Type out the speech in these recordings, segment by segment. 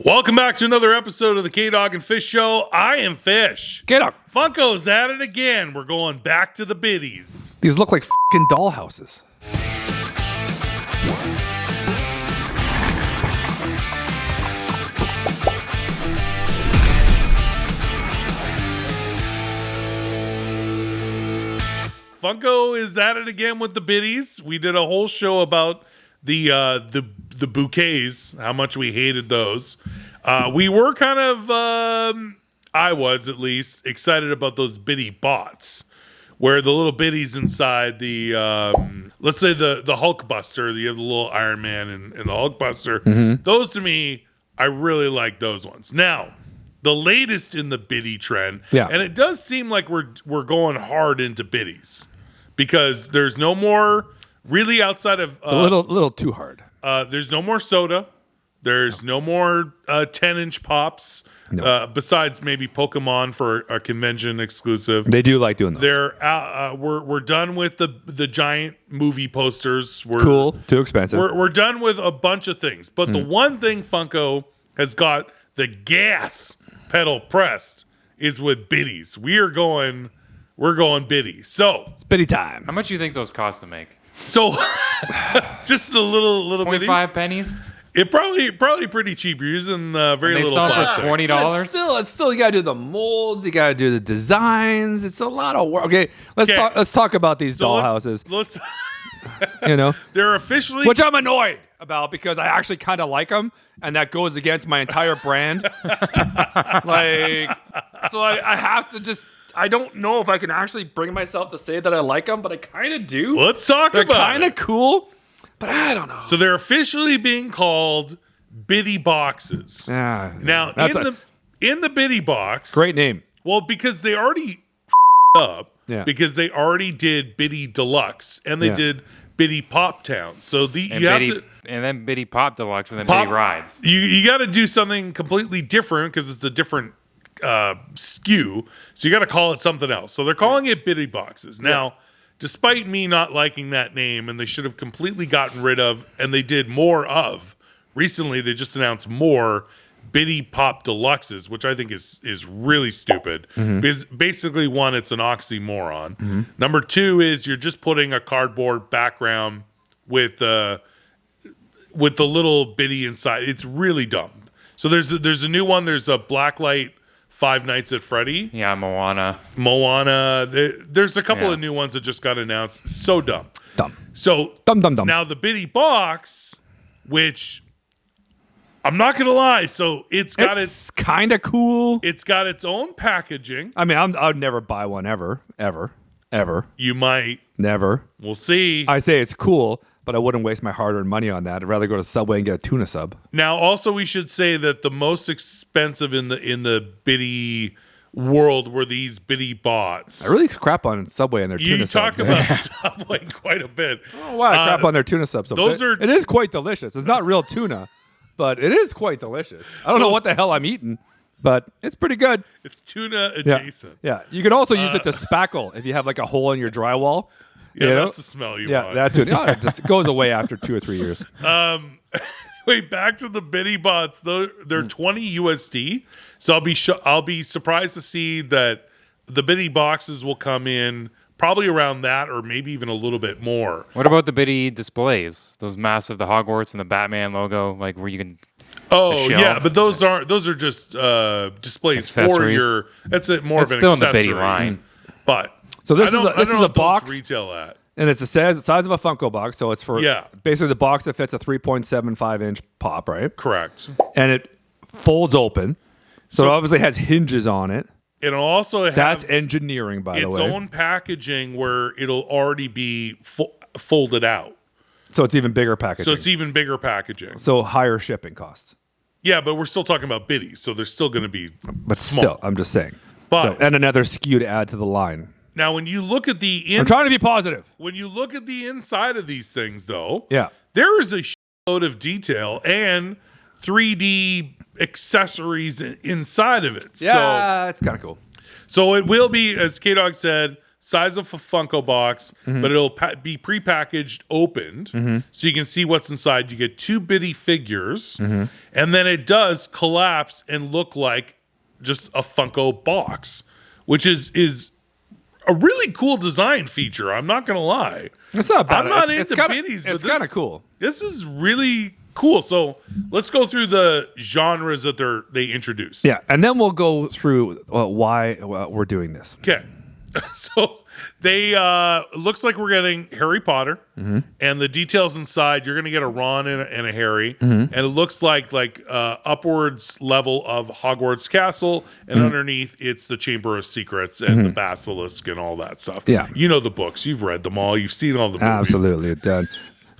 Welcome back to another episode of the K-Dog&Fish Show. I am Fish. K-Dog. Funko's at it again. We're going back to the bitties. These look like fucking dollhouses. Funko is at it again with the bitties. We did a whole show about the bouquets, how much we hated those. We were kind of, I was at least, excited about those bitty bots, where the little bitties inside the, let's say the Hulkbuster, you have the little Iron Man and the Hulkbuster. Mm-hmm. Those to me, I really like those ones. Now, the latest in the bitty trend, and it does seem like we're going hard into bitties because there's no more really outside of a little too hard. There's no more soda. There's no more 10-inch pops. No. Besides maybe Pokemon for a convention exclusive. They do like doing those. We're done with the giant movie posters. Cool, too expensive. We're done with a bunch of things. But the one thing Funko has got the gas pedal pressed is with bitties. We're going bitty. So it's bitty time. How much do you think those cost to make? So just the little 0.5 pennies. It probably pretty cheap. You're using very little plastic. For $20. It's still you gotta do the molds. You gotta do the designs. It's a lot of work. Okay, let's talk about these dollhouses. Let's you know, they're officially, which I'm annoyed about because I actually kind of like them, and that goes against my entire brand. So I have to just. I don't know if I can actually bring myself to say that I like them, but I kind of do. Let's talk about it. They're kind of cool, but I don't know. So they're officially being called bitty boxes. Yeah. Now, in the bitty box. Great name. Well, because they already up. Yeah. Because they already did Bitty Deluxe and they did Bitty Pop Town. So and then Bitty Pop Deluxe and then Bitty Rides. You got to do something completely different because it's a different SKU, so you got to call it something else. So they're calling it bitty boxes. Now, despite me not liking that name, and they should have completely gotten rid of, and they did more of, recently they just announced more bitty pop deluxes, which I think is really stupid. Mm-hmm. Because basically, one, it's an oxymoron. Mm-hmm. Number two is you're just putting a cardboard background with the little bitty inside. It's really dumb. So there's a new one. There's a Blacklight Five Nights at Freddy. Yeah, Moana. There's a couple of new ones that just got announced. So dumb. So dumb. Now the bitty box, which I'm not gonna lie, so it's kind of cool. It's got its own packaging. I mean, I'd never buy one ever. You might. Never. We'll see. I say it's cool, but I wouldn't waste my hard-earned money on that. I'd rather go to Subway and get a tuna sub. Now, also, we should say that the most expensive in the bitty world were these bitty bots. I really crap on Subway and their tuna subs. You talk about Subway quite a bit. Oh, wow, I crap on their tuna subs. It is quite delicious. It's not real tuna, but it is quite delicious. I don't know what the hell I'm eating, but it's pretty good. It's tuna adjacent. Yeah. You can also use it to spackle if you have like a hole in your drywall. Yeah, that's the smell you want. Yeah, that too. It just goes away after 2 or 3 years. Wait, back to the bitty bots. They're 20 USD. So I'll be surprised to see that the bitty boxes will come in probably around that, or maybe even a little bit more. What about the bitty displays? Those massive, the Hogwarts and the Batman logo, like where you can. Oh yeah, but those are just displays for your. That's more of an still accessory. In the bitty line, but. So this is a box retail at. And it's the size of a Funko box, so it's for basically the box that fits a 3.75-inch pop, right? Correct. And it folds open, so it obviously has hinges on it. It'll also have that's engineering, by the way. Its own packaging where it'll already be folded out. So it's even bigger packaging. So higher shipping costs. Yeah, but we're still talking about bitties, so they're still going to be small. Still, I'm just saying. And another SKU to add to the line. Now, when you look at I'm trying to be positive. When you look at the inside of these things, though, there is a load of detail and 3D accessories inside of it. Yeah, it's kind of cool. So it will be, as K-Dog said, size of a Funko box, but it'll be prepackaged, opened, so you can see what's inside. You get 2 bitty figures, and then it does collapse and look like just a Funko box, which is a really cool design feature. I'm not gonna lie. It's not bad. I'm not into bitties, but it's kind of cool. This is really cool. So let's go through the genres that they introduced. Yeah, and then we'll go through why we're doing this. Okay. So they looks like we're getting Harry Potter, and the details inside, you're going to get a Ron and a Harry, and it looks like upwards level of Hogwarts Castle, and underneath it's the Chamber of Secrets and the Basilisk and all that stuff. Yeah. You know the books. You've read them all. You've seen all the movies. Absolutely, done.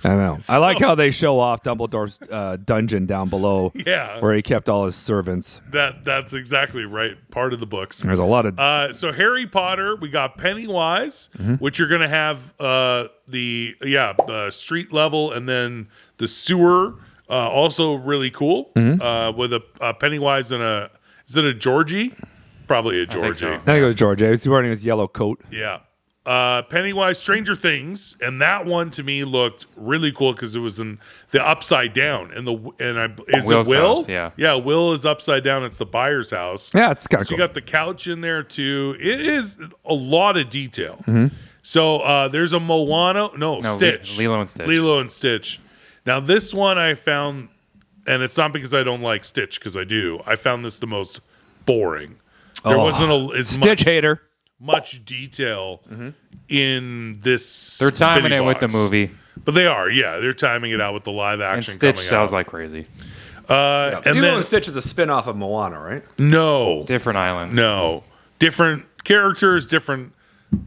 I know. I like how they show off Dumbledore's dungeon down below, where he kept all his servants. That's exactly right. Part of the books. There's a lot of. So Harry Potter, we got Pennywise, which you're gonna have the street level, and then the sewer. Also really cool. With a Pennywise and is it a Georgie? Probably a Georgie. I think it was George. He's wearing his yellow coat. Yeah. Pennywise, Stranger Things, and that one to me looked really cool because it was in the upside down, and is Will's it Will? house, yeah. Yeah, Will is upside down. It's the buyer's house. Yeah, it's kind of So cool. you got the couch in there too. It is a lot of detail. So there's a Moana, Stitch, Lilo and Stitch. Lilo and Stitch. Now this one I found, and it's not because I don't like Stitch, because I do. I found this the most boring. There wasn't as Stitch hater. much detail in this. They're timing bitty it with the box. movie. But they are, they're timing it out with the live action. And Stitch coming sells out. like crazy. And Lilo then and Stitch is a spin-off of Moana, right? no, Different islands. no, different characters, different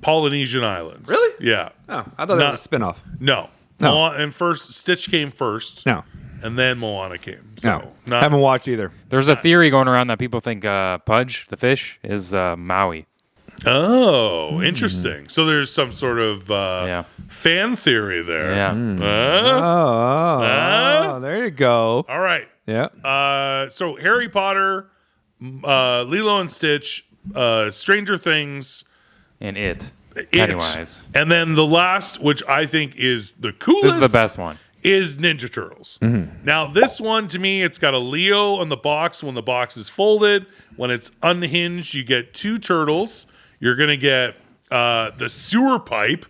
Polynesian islands. Really? Yeah. Oh, I thought that was a spin-off. No. No. And first Stitch came first. No. And then Moana came. So No. Haven't watched either. There's a theory going around that people think Pudge, the fish, is Maui. Oh, interesting. So there's some sort of fan theory there. Yeah. Oh, there you go. All right. Yeah. So Harry Potter, Lilo and Stitch, Stranger Things, And Pennywise. and then the last, which I think is the coolest. This is the best one. Is Ninja Turtles. Now, this one, to me, it's got a Leo on the box when the box is folded. When it's unhinged, you get 2 turtles. You're going to get the sewer pipe.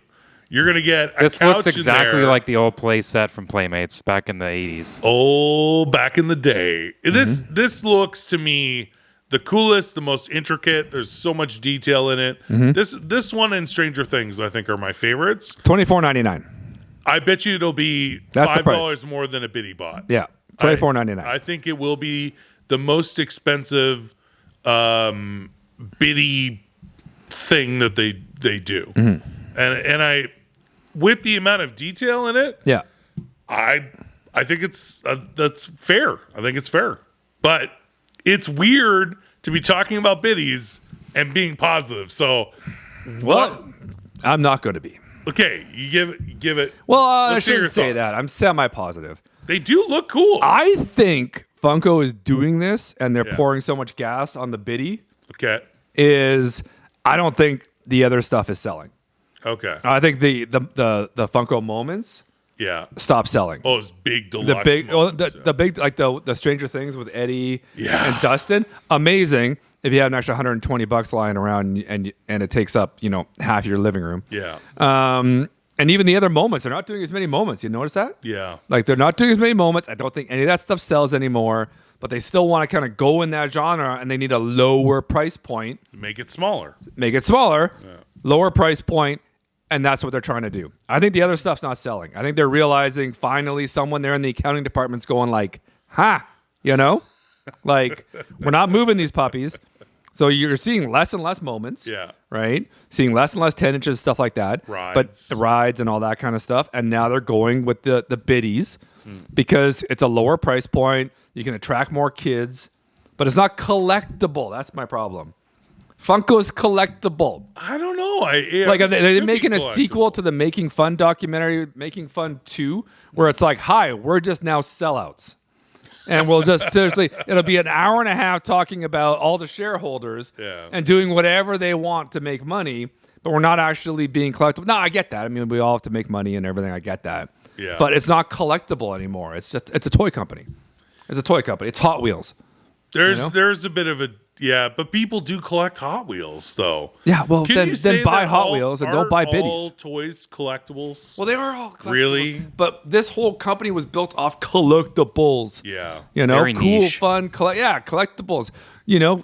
You're going to get a This couch looks exactly in there. like the old play set from Playmates back in the 80s. Oh, back in the day. This looks, to me, the coolest, the most intricate. There's so much detail in it. This one and Stranger Things, I think, are my favorites. $24.99. I bet you it'll be That's the $5 more than a bitty bot. Yeah. $24.99. I think it will be the most expensive bitty thing that they do. And I, with the amount of detail in it, Yeah. I think that's fair. I think it's fair. But it's weird to be talking about bitties and being positive. So, Well, I'm not going to be. okay, you give it. Well, I let's hear your shouldn't say thoughts. that. I'm semi-positive. They do look cool. I think Funko is doing this, and they're pouring so much gas on the bitty. Okay. I don't think the other stuff is selling. Okay. I think the Funko moments Yeah. stop selling. Oh, it's big deluxe. the big, moments, the big, like the Stranger Things with Eddie Yeah. and Dustin, amazing. If you have an extra $120 lying around and it takes up half your living room. Yeah. And even the other moments, they're not doing as many moments. You notice that? Yeah. Like they're not doing as many moments. I don't think any of that stuff sells anymore. But they still want to kind of go in that genre, and they need a lower price point. Make it smaller. Make it smaller, lower price point, and that's what they're trying to do. I think the other stuff's not selling. I think they're realizing finally someone there in the accounting department's going like, like we're not moving these puppies. So you're seeing less and less moments. Yeah. Right? Seeing less and less 10 inches, stuff like that. Rides. But the rides and all that kind of stuff. And now they're going with the biddies because it's a lower price point. You can attract more kids. But it's not collectible. That's my problem. Funko's collectible. I don't know. Like, are they making a sequel to the Making Fun documentary, Making Fun 2, where it's like, hi, we're just now sellouts. And we'll just seriously, it'll be an hour and a half talking about all the shareholders and doing whatever they want to make money. but we're not actually being collectible. No, I get that. I mean, we all have to make money and everything. I get that. Yeah. But it's not collectible anymore. It's a toy company. It's a toy company. It's Hot Wheels. There's a bit of a but people do collect Hot Wheels though. Yeah, well, Can then you say buy that Hot Wheels and don't buy bitties. All toys collectibles. Well, they are all collectibles. Really? But this whole company was built off collectibles. Yeah. Very cool, niche. fun, collectibles.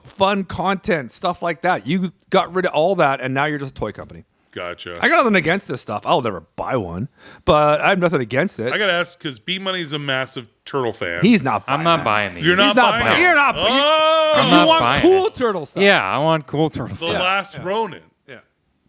Fun content, stuff like that. You got rid of all that, and now you're just a toy company. Gotcha. I got nothing against this stuff. I'll never buy one, but I have nothing against it. I gotta ask because B Money's a massive turtle fan. He's not buying I'm not that. buying these. You're not He's not buying buying. it? You're not buying. Oh, I'm You not want buying cool it. turtle stuff. Yeah, I want cool turtle the stuff. last Ronin.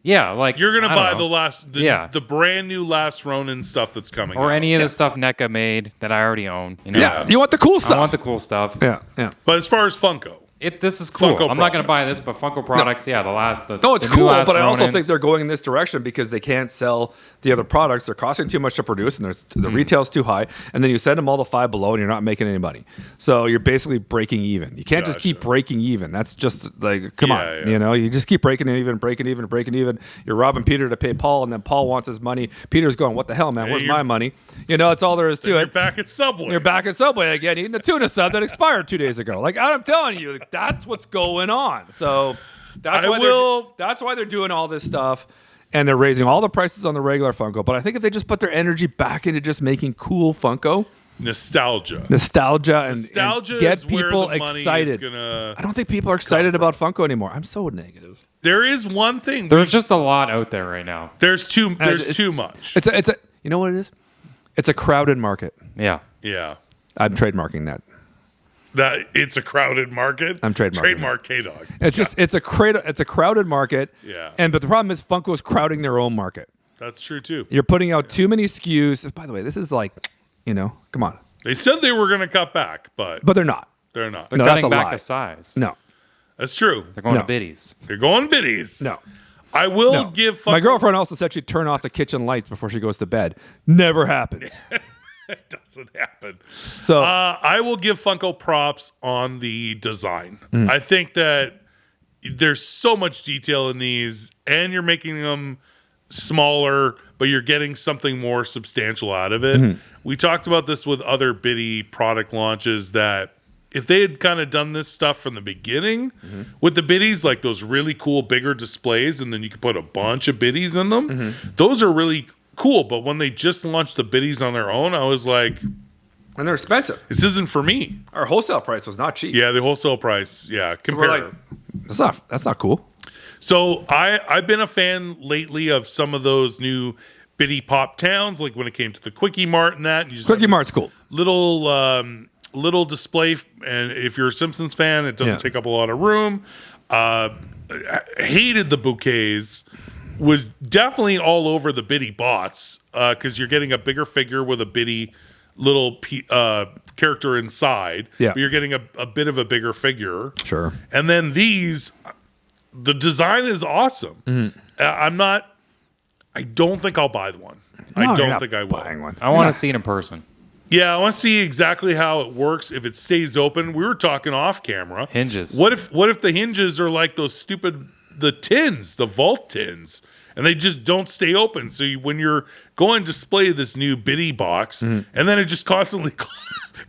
Yeah, like You're gonna I buy don't know. the brand new last Ronin stuff that's coming. or out. any of the stuff NECA made that I already own. Yeah, you want the cool stuff. I want the cool stuff. Yeah. But as far as Funko, This is cool. Funko I'm not going to buy products. this, but Funko products, No, it's the new cool, last but I also Ronins. think they're going in this direction because they can't sell the other products. They're costing too much to produce, and the retail's too high. And then you send them all to Five Below, and you're not making any money. So you're basically breaking even. You can't just keep Gotcha. breaking even. That's just like, come on. Yeah. You just keep breaking even. You're robbing Peter to pay Paul, and then Paul wants his money. Peter's going, what the hell, man? Yeah, Where's you're- my money? It's all there is to you're it. back at Subway. You're back at Subway again, eating a tuna sub that expired 2 days ago. Like I'm telling you, that's what's going on. So that's why they're doing all this stuff, and they're raising all the prices on the regular Funko. But I think if they just put their energy back into just making cool Funko, Nostalgia and get is where people the money excited. is gonna I don't think people are excited about Funko anymore. I'm so negative. There is one thing. There's just a lot out there right now. There's too it's- much. It's a you know what it is? It's a crowded market. Yeah. Yeah. I'm trademarking that. That it's a crowded market. I'm trademarking Trademark K-Dog. It's a crowded market. Yeah. But the problem is Funko's crowding their own market. That's true too. You're putting out too many SKUs. By the way, this is like, come on. They said they were going to cut back, but But they're not. they're not. They're No, that's cutting a back lie. the size. No. That's true. They're going No. to bitties. They're going bitties. No. I will No. give Funko. My girlfriend also said she'd turn off the kitchen lights before she goes to bed. Never happens. It doesn't happen. So I will give Funko props on the design. Mm. I think that there's so much detail in these, and you're making them smaller, but you're getting something more substantial out of it. Mm-hmm. We talked about this with other bitty product launches that if they had kind of done this stuff from the beginning Mm-hmm. with the bitties, like those really cool bigger displays, and then you could put a bunch of bitties in them, Mm-hmm. those are really cool. But when they just launched the bitties on their own, I was like, and they're expensive. this isn't for me. Our wholesale price was not cheap. Yeah, the wholesale price. Yeah, We're compare. like, that's not cool. So I've been a fan lately of some of those new bitty pop towns, like when it came to the Quickie Mart and that. You just Quickie have Mart's cool. little display, and if you're a Simpsons fan, it doesn't Yeah. take up a lot of room. Hated the bouquets. Was definitely all over the bitty bots because you're getting a bigger figure with a bitty little character inside. Yeah. But you're getting a bit of a bigger figure. Sure. And then these, the design is awesome. I don't think I'll buy the one. No, I you're don't not think I will. buying one. I want to see it in person. Yeah, I want to see exactly how it works. If it stays open, we were talking off camera. Hinges. What if the hinges are like those stupid the vault tins, and they just don't stay open? So when you're going to display this new bitty box, and then it just constantly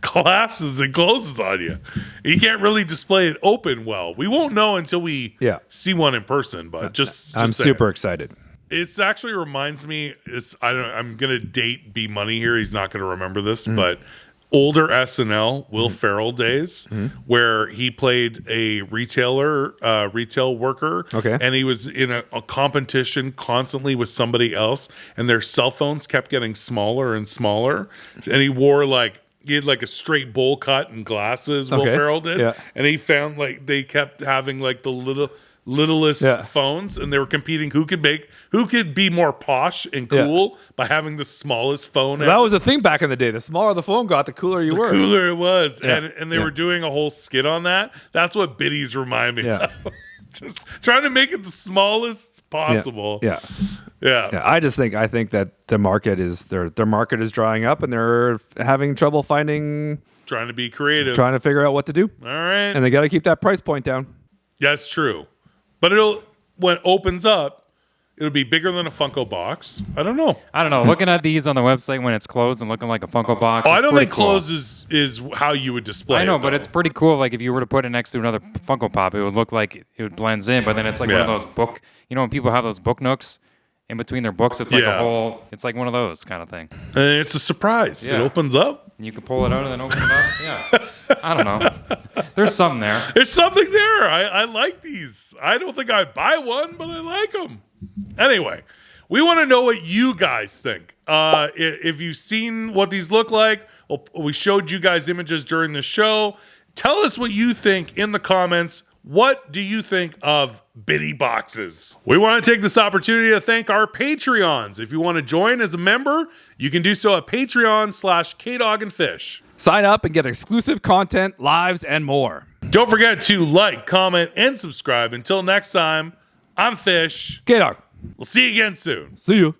collapses and closes on you, you can't really display it open well. We won't know until we see one in person. But just I'm saying. super excited. It actually reminds me. I'm gonna date B Money here. He's not gonna remember this, but older SNL Will Ferrell days, where he played a retail worker. Okay. And he was in a competition constantly with somebody else, and their cell phones kept getting smaller and smaller. And he had like a straight bowl cut and glasses. Will Okay. Ferrell did, Yeah. and he found like they kept having like the littlest phones, and they were competing who could be more posh and cool by having the smallest phone. That was a thing back in the day. The smaller the phone got, the cooler you were. Cooler it was. Yeah. And they were doing a whole skit on that. That's what bitties remind me Yeah. of. Just trying to make it the smallest possible. Yeah. Yeah. I think that the market is their market is drying up, and they're having trouble trying Trying to be creative. to figure out what to do, All right. and they got to keep that price point down. That's true. But when it opens up, It'll be bigger than a Funko box. I don't know. I don't know. Looking at these on the website when it's closed and looking like a Funko box. Oh, I it's don't pretty think cool. close is how you would display it. I know, but though. it's pretty cool. Like if you were to put it next to another Funko Pop, it would look like it would blends in. But then it's like one of those book. You know, when people have those book nooks in between their books, it's like a whole. It's like one of those kind of thing. And it's a surprise. Yeah. It opens up. And you can pull it out and then open it up. Yeah, I don't know. There's something there. There's something there. I like these. I don't think I'd buy one, but I like them. Anyway, we want to know what you guys think. If you've seen what these look like, we showed you guys images during the show. Tell us what you think in the comments. What do you think of bitty boxes? We want to take this opportunity to thank our Patreons. If you want to join as a member, you can do so at patreon.com/kdogandfish. Sign up and get exclusive content, lives, and more. Don't forget to like, comment, and subscribe. Until next time, I'm Fish. K-Dog. We'll see you again soon. See you.